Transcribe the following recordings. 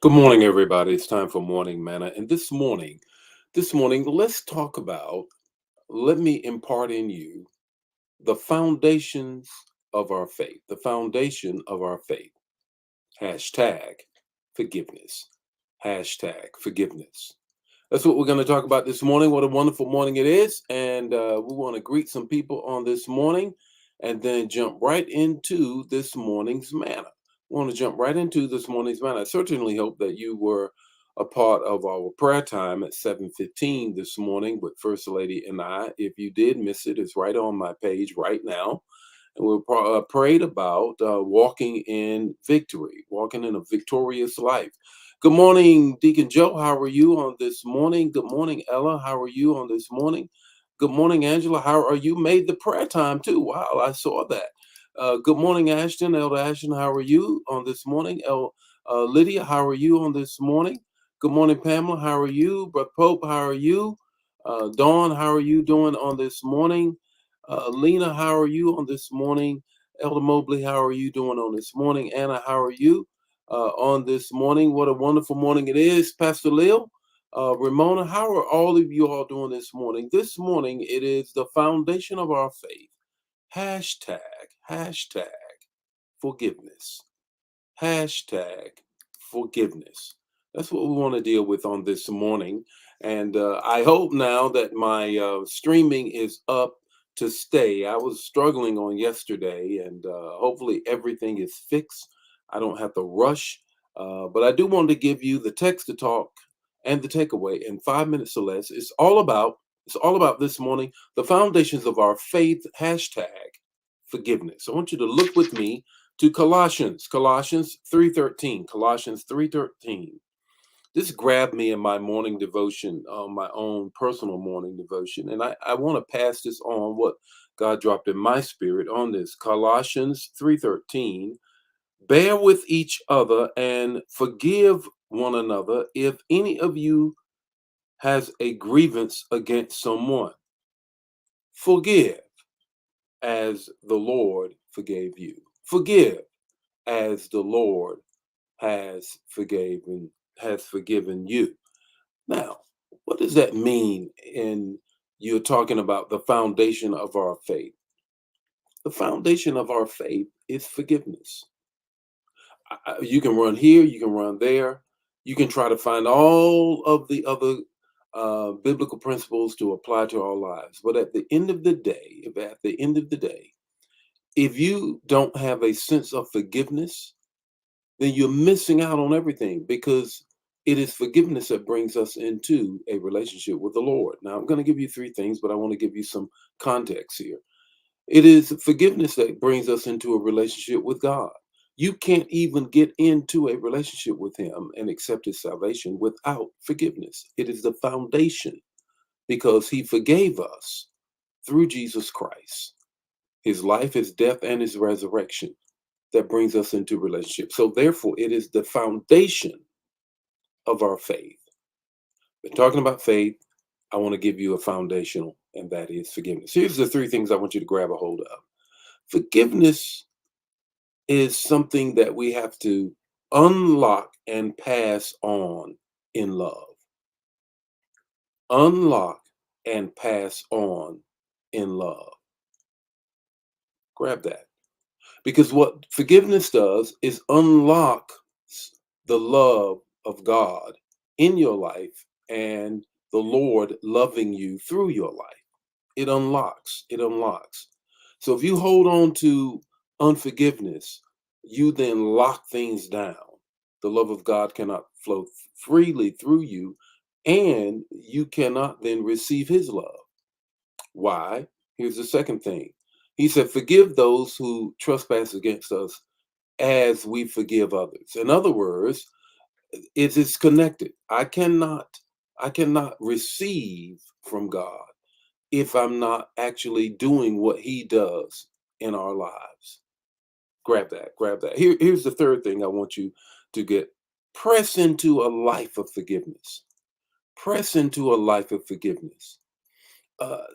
Good morning, everybody. It's time for Morning Manna. And this morning, let's talk about, let me impart in you the foundations of our faith, the foundation of our faith. Hashtag forgiveness. Hashtag forgiveness. That's what we're going to talk about this morning. What a wonderful morning it is. And we want to greet some people on this morning and then jump right into this morning's manna. We want to jump right into this morning's manna. I certainly hope that you were a part of our prayer time at 7:15 this morning with First Lady and I. If you did miss it, it's right on my page right now. And we prayed about walking in victory, walking in a victorious life. Good morning, Deacon Joe. How are you on this morning? Good morning, Ella. How are you on this morning? Good morning, Angela. How are you? Made the prayer time too. Wow, I saw that. Good morning, Ashton. Elder Ashton, how are you on this morning? Lydia, how are you on this morning? Good morning, Pamela. How are you? Brother Pope, how are you? Dawn, how are you doing on this morning? Lena, how are you on this morning? Elder Mobley, how are you doing on this morning? Anna, how are you on this morning? What a wonderful morning it is. Pastor Lil, Ramona, how are all of you all doing this morning? This morning, it is the foundation of our faith. Hashtag, hashtag forgiveness. Hashtag forgiveness. That's what we want to deal with on this morning. And I hope now that my streaming is up to stay. I was struggling on yesterday, and hopefully everything is fixed. I don't have to rush. But I do want to give you the text to talk and the takeaway in 5 minutes or less. It's all about this morning, the foundations of our faith, hashtag forgiveness. I want you to look with me to Colossians 3:13. Colossians 3:13. This grabbed me in my morning devotion, my own personal morning devotion, and I want to pass this on what God dropped in my spirit on this. Colossians 3:13. Bear with each other and forgive one another if any of you has a grievance against someone. Forgive as the Lord forgave you. Forgive as the Lord has forgiven you. Now, what does that mean in you're talking about the foundation of our faith? The foundation of our faith is forgiveness. You can run here, you can run there, you can try to find all of the other biblical principles to apply to our lives. But at the end of the day, if you don't have a sense of forgiveness, then you're missing out on everything because it is forgiveness that brings us into a relationship with the Lord. Now, I'm going to give you three things, but I want to give you some context here. It is forgiveness that brings us into a relationship with God. You can't even get into a relationship with Him and accept His salvation without forgiveness. It is the foundation because He forgave us through Jesus Christ, His life, His death, and His resurrection that brings us into relationship. So therefore, it is the foundation of our faith. Been talking about faith. I want to give you a foundational, and that is forgiveness. Here's the three things I want you to grab a hold of. Forgiveness is something that we have to unlock and pass on in love. Unlock and pass on in love. Grab that. Because what forgiveness does is unlock the love of God in your life and the Lord loving you through your life. It unlocks. So if you hold on to unforgiveness, you then lock things down. The love of God cannot flow freely through you, and you cannot then receive His love. Why? Here's the second thing. He said, forgive those who trespass against us as we forgive others. In other words, it is connected. I cannot receive from God if I'm not actually doing what He does in our lives. Grab that, grab that. Here's the third thing I want you to get. Press into a life of forgiveness. Press into a life of forgiveness.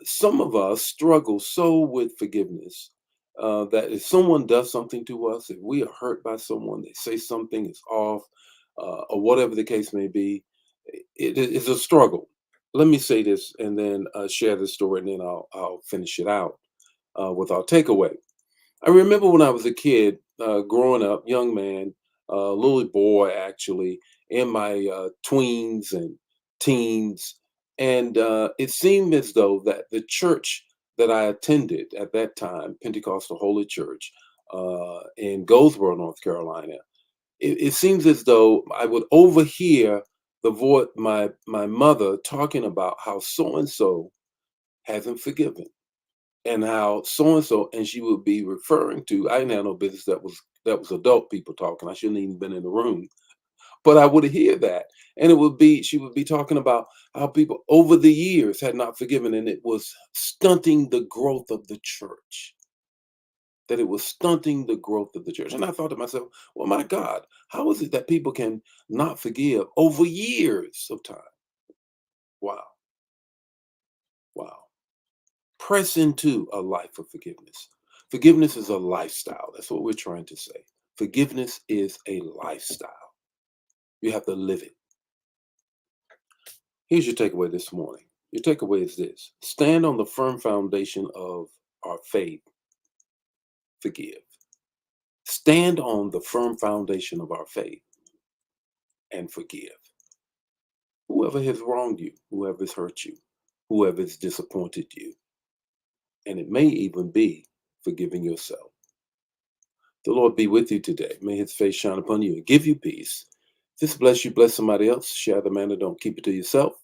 Some of us struggle so with forgiveness that if someone does something to us, if we are hurt by someone, they say something is off, or whatever the case may be. It is a struggle. Let me say this and then share the story, and then I'll finish it out with our takeaway. I remember when I was a kid, growing up, young man, little boy actually, in my tweens and teens, and it seemed as though that the church that I attended at that time, Pentecostal Holy Church, in Goldsboro, North Carolina, it seems as though I would overhear the voice, my mother talking about how so and so hasn't forgiven and how so and so, and she would be referring to, I didn't have no business, that was adult people talking. I shouldn't even been in the room. But I would hear that. And it would be, she would be talking about how people over the years had not forgiven, and it was stunting the growth of the church. That it was stunting the growth of the church. And I thought to myself, well, my God, how is it that people can not forgive over years of time? Wow, wow. Press into a life of forgiveness. Forgiveness is a lifestyle. That's what we're trying to say. Forgiveness is a lifestyle. You have to live it. Here's your takeaway this morning. Your takeaway is this: stand on the firm foundation of our faith, forgive. Stand on the firm foundation of our faith and forgive. Whoever has wronged you, whoever has hurt you, whoever has disappointed you, and it may even be forgiving yourself. The Lord be with you today. May his face shine upon you and give you peace. If this bless you, bless somebody else. Share the manna. Don't keep it to yourself.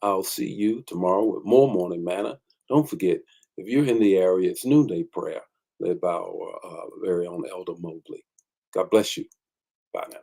I'll see you tomorrow with more morning manna. Don't forget, if you're in the area, it's noonday prayer led by our very own Elder Mobley. God bless you. Bye now.